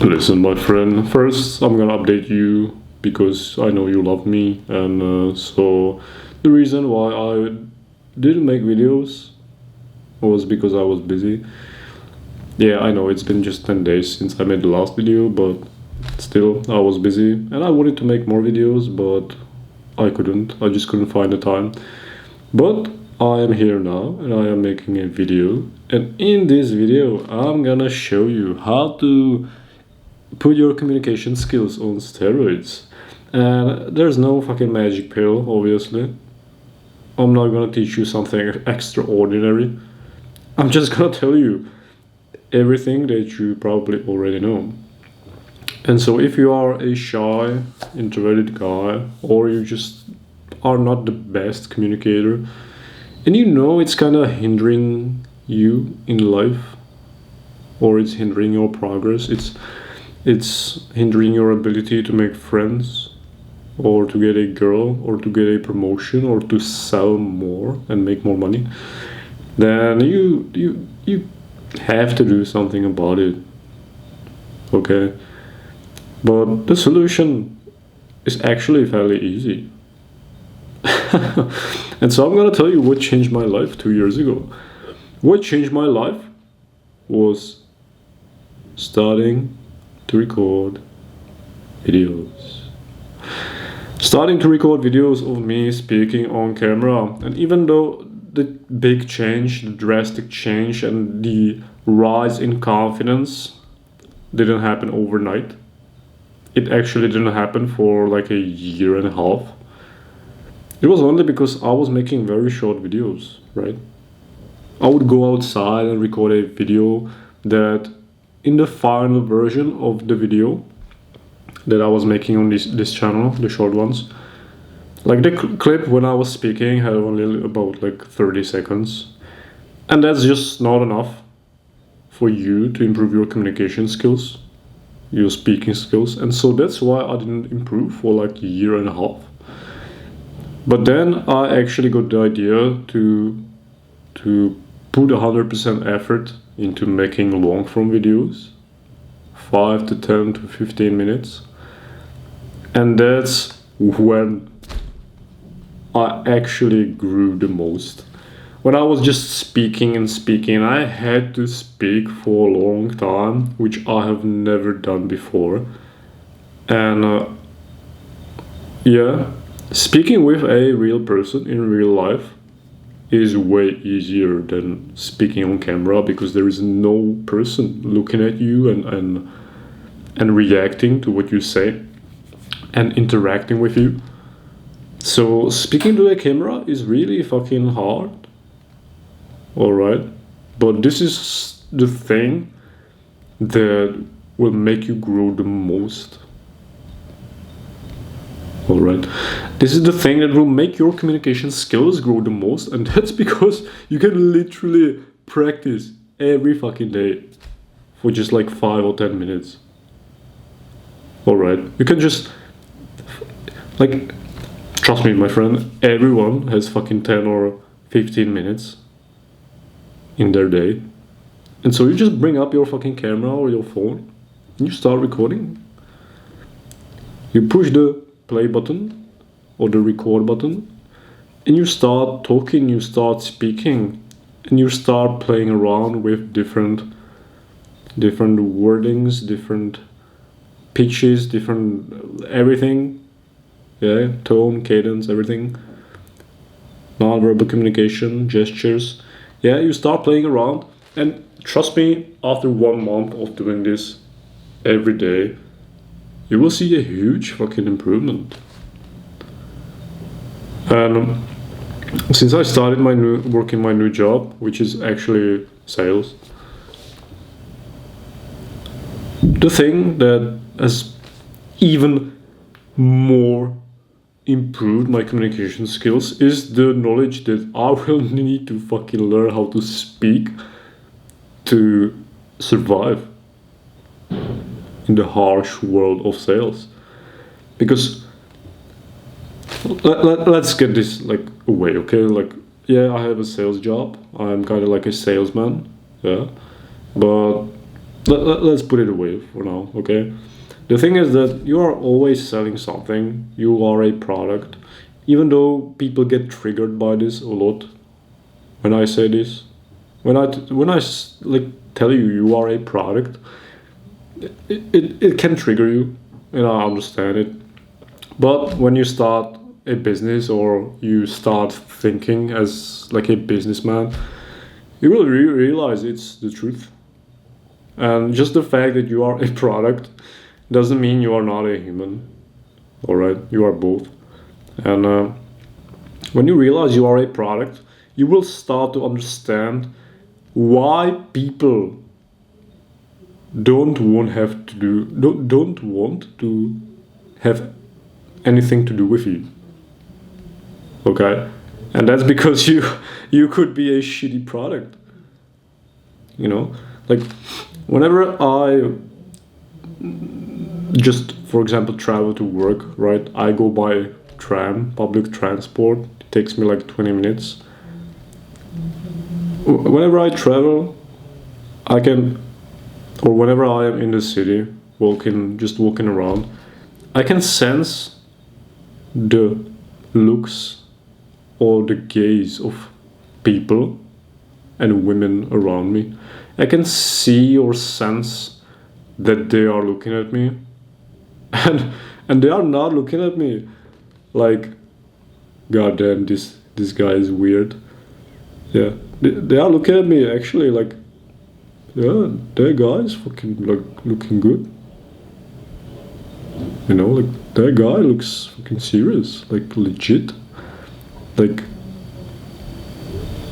Listen, my friend, first I'm gonna update you because I know you love me, and so the reason why I didn't make videos was because I was busy. Yeah, I know it's been just 10 days since I made the last video, but still, I was busy and I wanted to make more videos, but I couldn't. I just couldn't find the time. But I am here now and I am making a video, and in this video I'm gonna show you how to put your communication skills on steroids. And there's no fucking magic pill, obviously. I'm not gonna teach you something extraordinary. I'm just gonna tell you everything that you probably already know. And so if you are a shy, introverted guy, or you just are not the best communicator, and you know it's kind of hindering you in life, or it's hindering your progress, it's hindering your ability to make friends, or to get a girl, or to get a promotion, or to sell more and make more money, then you have to do something about it. Okay? But the solution is actually fairly easy. And so I'm gonna tell you what changed my life 2 years ago. What changed my life was starting to record videos. Starting to record videos of me speaking on camera. And even though the big change, the drastic change, and the rise in confidence didn't happen overnight, it actually didn't happen for like a year and a half. It was only because I was making very short videos, right? I would go outside and record a video that in the final version of the video that I was making on this channel, the short ones, like the clip when I was speaking had only about like 30 seconds. And that's just not enough for you to improve your communication skills, your speaking skills. And so that's why I didn't improve for like a year and a half. But then I actually got the idea to put 100% effort into making long form videos, 5 to 10 to 15 minutes. And that's when I actually grew the most. When I was just speaking and speaking, I had to speak for a long time, which I have never done before. And yeah, speaking with a real person in real life is way easier than speaking on camera, because there is no person looking at you and reacting to what you say and interacting with you. So speaking to a camera is really fucking hard. Alright? But this is the thing that will make you grow the most. Alright? This is the thing that will make your communication skills grow the most, and that's because you can literally practice every fucking day for just like 5 or 10 minutes. Alright? You can just, like, trust me, my friend, everyone has fucking 10 or 15 minutes in their day. And so you just bring up your fucking camera or your phone and you start recording. You push the play button or the record button and you start talking, you start speaking, and you start playing around with different wordings, different pitches, different everything. Yeah, tone, cadence, everything. Non-verbal communication, gestures. Yeah, you start playing around, and trust me, after 1 month of doing this every day, you will see a huge fucking improvement. And since I started working my new job, which is actually sales, the thing that has even more improved my communication skills is the knowledge that I will need to fucking learn how to speak to survive in the harsh world of sales. Because let's get this like away, okay? Like, yeah, I have a sales job. I'm kind of like a salesman, yeah. But let's put it away for now, okay? The thing is that you are always selling something. You are a product. Even though people get triggered by this a lot when I say this, like tell you you are a product, it can trigger you, and I understand it. But when you start a business or you start thinking as like a businessman, you will realize it's the truth. And just the fact that you are a product doesn't mean you are not a human. All right, you are both. And when you realize you are a product, you will start to understand why people don't want to have anything to do with you. Okay, and that's because you could be a shitty product. You know, like whenever I just, for example, travel to work, right? I go by tram, public transport. It takes me like 20 minutes. Whenever I travel, I can, or whenever I am in the city, walking around, I can sense the looks or the gaze of people and women around me. I can see or sense that they are looking at me, and they are not looking at me like, God damn, this guy is weird. Yeah, they are looking at me actually like, yeah, that guy is fucking like looking good. You know, like that guy looks fucking serious, like legit. Like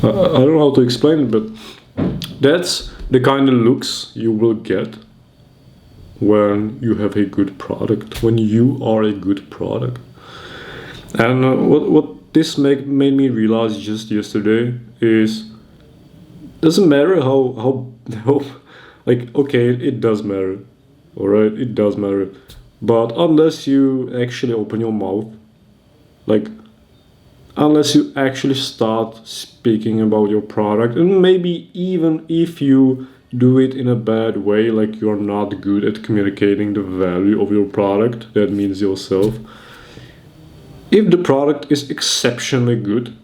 I don't know how to explain it, but that's the kind of looks you will get when you have a good product, when you are a good product. And what this made me realize just yesterday is, doesn't matter how like, okay, it does matter, all right, it does matter, but unless you actually open your mouth, like unless you actually start speaking about your product, and maybe even if you do it in a bad way, like you're not good at communicating the value of your product, that means yourself. If the product is exceptionally good,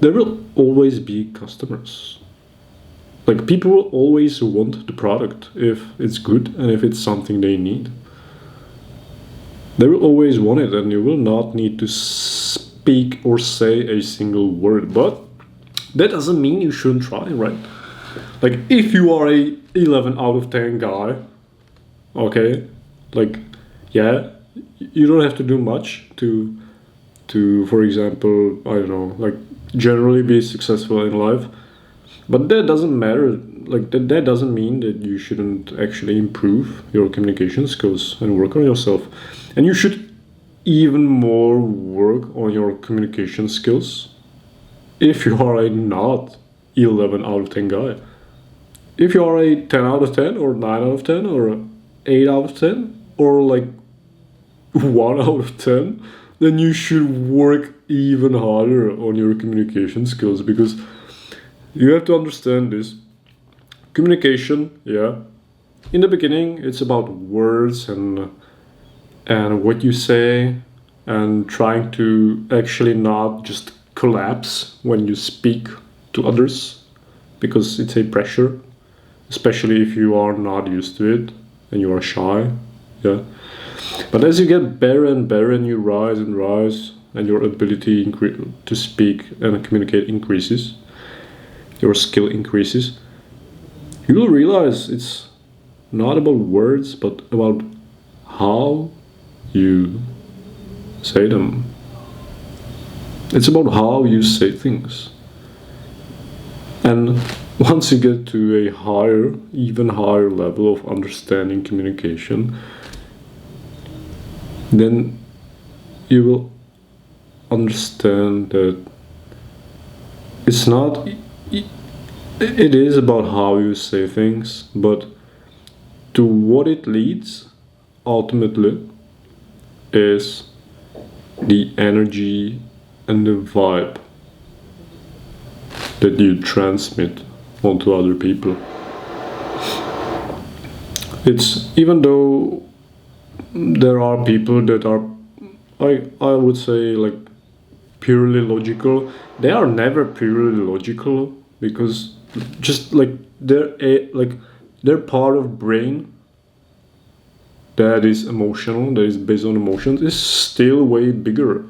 there will always be customers. Like people will always want the product if it's good and if it's something they need. They will always want it, and you will not need to speak or say a single word. But that doesn't mean you shouldn't try, right? Like if you are a 11 out of 10 guy, okay, like yeah, you don't have to do much to for example, I don't know, like generally be successful in life. But that doesn't matter. Like that doesn't mean that you shouldn't actually improve your communication skills and work on yourself. And you should even more work on your communication skills if you are a not 11 out of 10 guy. If you are a 10 out of 10 or 9 out of 10 or 8 out of 10 or like 1 out of 10, then you should work even harder on your communication skills, because you have to understand this. Communication, yeah, in the beginning it's about words and what you say, and trying to actually not just collapse when you speak to others, because it's a pressure, especially if you are not used to it and you are shy. Yeah, but as you get better and better and you rise and rise, and your ability to speak and communicate increases, your skill increases, you will realize it's not about words but about how you say them. It's about how you say things. And once you get to a higher, even higher level of understanding communication, then you will understand that it's not, it is about how you say things, but to what it leads ultimately is the energy and the vibe that you transmit onto other people. It's even though there are people that are, I would say, like purely logical. They are never purely logical, because just like they're part of brain that is emotional, that is based on emotions, is still way bigger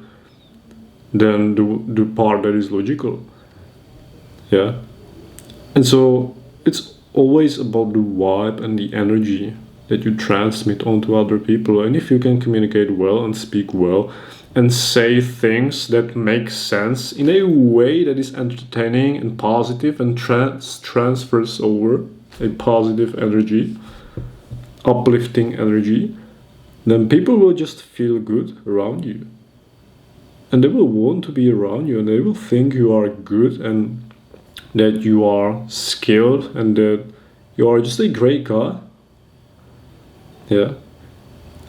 than the part that is logical. Yeah. And so it's always about the vibe and the energy that you transmit onto other people. And if you can communicate well and speak well and say things that make sense in a way that is entertaining and positive and transfers over a positive energy, uplifting energy, then people will just feel good around you. And they will want to be around you, and they will think you are good and that you are skilled and that you are just a great guy. Yeah.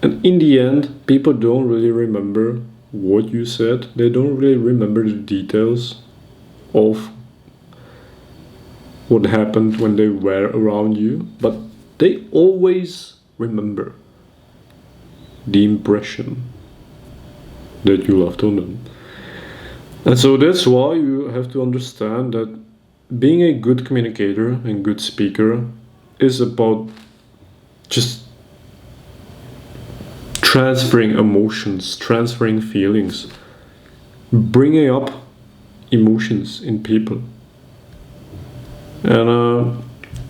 And in the end, people don't really remember what you said. They don't really remember the details of what happened when they were around you, but they always remember the impression that you left on them. And so that's why you have to understand that being a good communicator and good speaker is about just transferring emotions, transferring feelings, bringing up emotions in people. And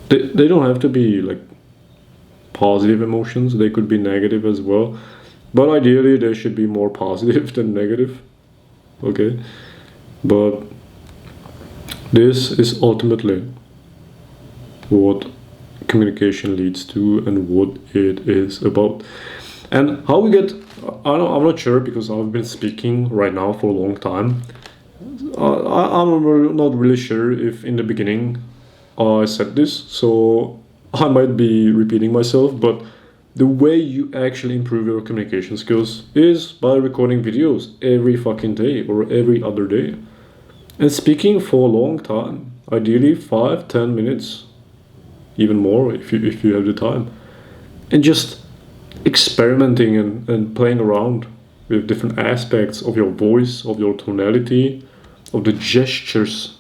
they don't have to be like positive emotions, they could be negative as well. But ideally, they should be more positive than negative. Okay? But this is ultimately what communication leads to and what it is about. And how we get, I'm not sure, because I've been speaking right now for a long time. I'm not really sure if in the beginning I said this, so I might be repeating myself, but the way you actually improve your communication skills is by recording videos every fucking day or every other day. And speaking for a long time, ideally 5-10 minutes, even more if you have the time. And just experimenting and playing around with different aspects of your voice, of your tonality, of the gestures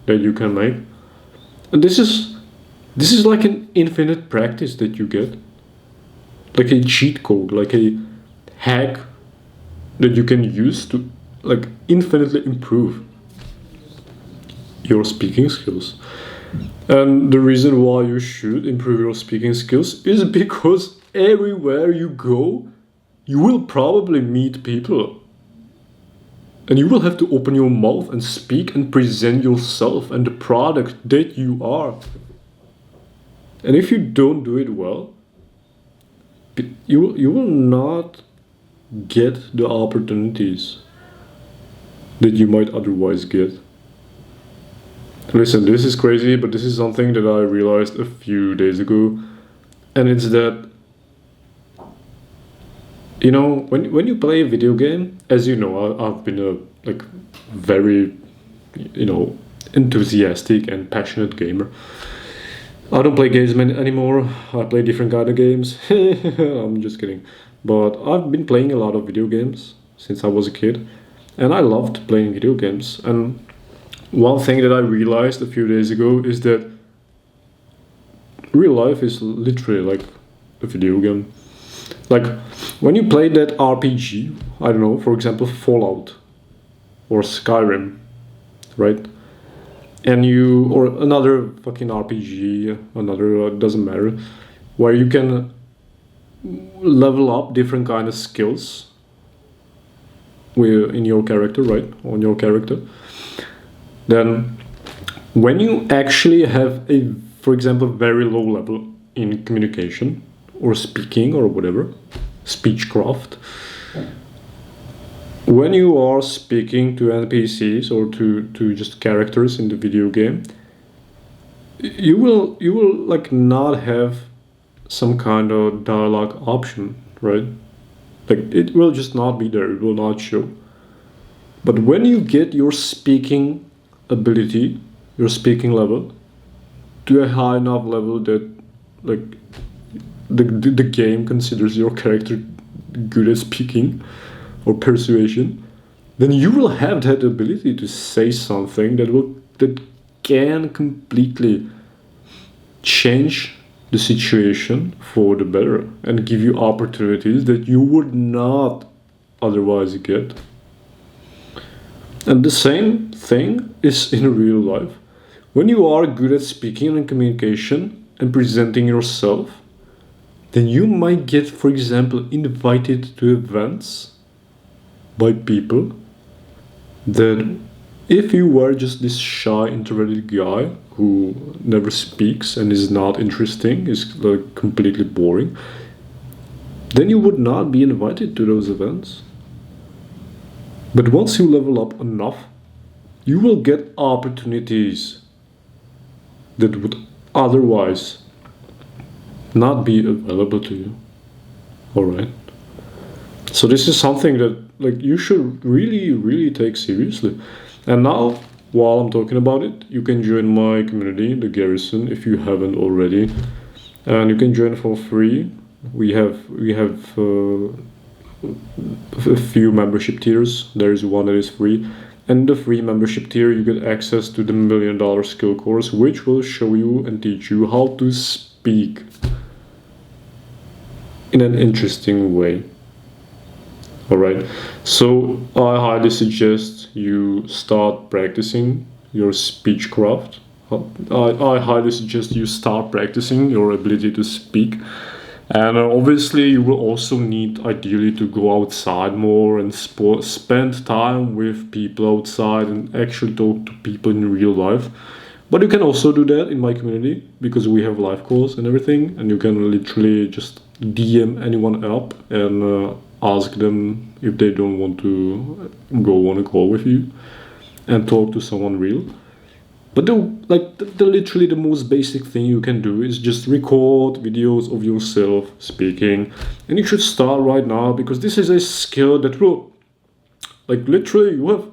that you can make. And this is like an infinite practice that you get. Like a cheat code, like a hack that you can use to like infinitely improve your speaking skills. And the reason why you should improve your speaking skills is because everywhere you go, you will probably meet people. And you will have to open your mouth and speak and present yourself and the product that you are. And if you don't do it well, you will not get the opportunities that you might otherwise get. Listen, this is crazy, but this is something that I realized a few days ago. And it's that, you know, when you play a video game, as you know, I've been a like very, you know, enthusiastic and passionate gamer. I don't play games anymore. I play different kind of games. I'm just kidding. But I've been playing a lot of video games since I was a kid. And I loved playing video games. And one thing that I realized a few days ago is that real life is literally like a video game. Like when you play that RPG, I don't know, for example, Fallout or Skyrim, right? And you, or another fucking RPG, another, doesn't matter, where you can level up different kind of skills in your character, right? On your character. Then when you actually have a, for example, very low level in communication or speaking or whatever, speechcraft, when you are speaking to NPCs or to just characters in the video game, you will like not have some kind of dialogue option, right? Like it will just not be there, it will not show. But when you get your speaking ability, your speaking level to a high enough level that like the game considers your character good at speaking or persuasion, then you will have that ability to say something that can completely change the situation for the better and give you opportunities that you would not otherwise get. And the same thing is in real life. When you are good at speaking and communication and presenting yourself, then you might get, for example, invited to events by people that if you were just this shy, introverted guy who never speaks and is not interesting, is like completely boring, then you would not be invited to those events. But once you level up enough, you will get opportunities that would otherwise not be available to you. Alright? So this is something that you should really take seriously. And now, while I'm talking about it, you can join my community, the Garrison, if you haven't already. And you can join for free. We have a few membership tiers. There is one that is free. And the free membership tier, you get access to the $1 Million Skill Course, which will show you and teach you how to speak in an interesting way. Alright, so I highly suggest you start practicing your speech craft. I highly suggest you start practicing your ability to speak. And obviously you will also need ideally to go outside more and spend time with people outside and actually talk to people in real life. But you can also do that in my community because we have live calls and everything, and you can literally just DM anyone up and ask them if they don't want to go on a call with you and talk to someone real. But literally the most basic thing you can do is just record videos of yourself speaking, and you should start right now because this is a skill that will, literally, you have,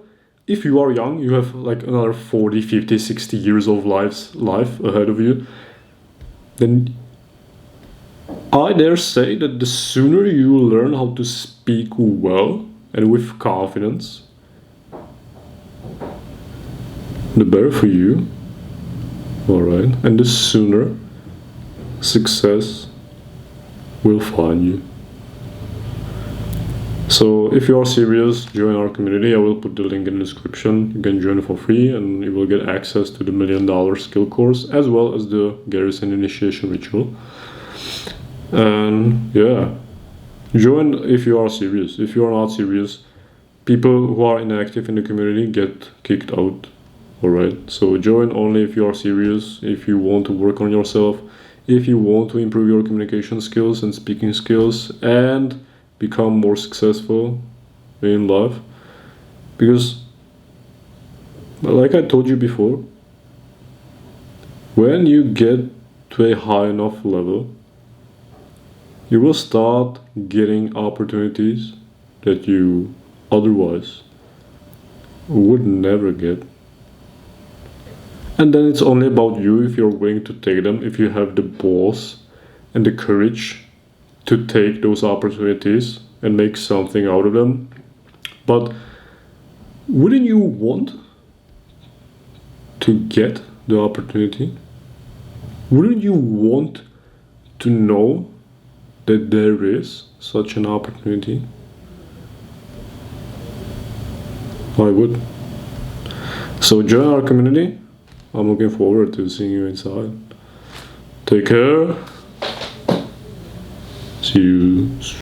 if you are young, you have another 40, 50, 60 years of life ahead of you. Then I dare say that the sooner you learn how to speak well and with confidence, the better for you. Alright, and the sooner success will find you. So if you are serious, join our community. I will put the link in the description. You can join for free and you will get access to the $1 Million Skill Course as well as the Garrison Initiation Ritual. And yeah, join if you are serious. If you are not serious, people who are inactive in the community get kicked out. Alright, so join only if you are serious, if you want to work on yourself, if you want to improve your communication skills and speaking skills and become more successful in life. Because, like I told you before, when you get to a high enough level, you will start getting opportunities that you otherwise would never get. And then it's only about you if you're willing to take them, if you have the balls and the courage to take those opportunities and make something out of them. But wouldn't you want to get the opportunity? Wouldn't you want to know that there is such an opportunity? I would. So join our community. I'm looking forward to seeing you inside. Take care. See you soon.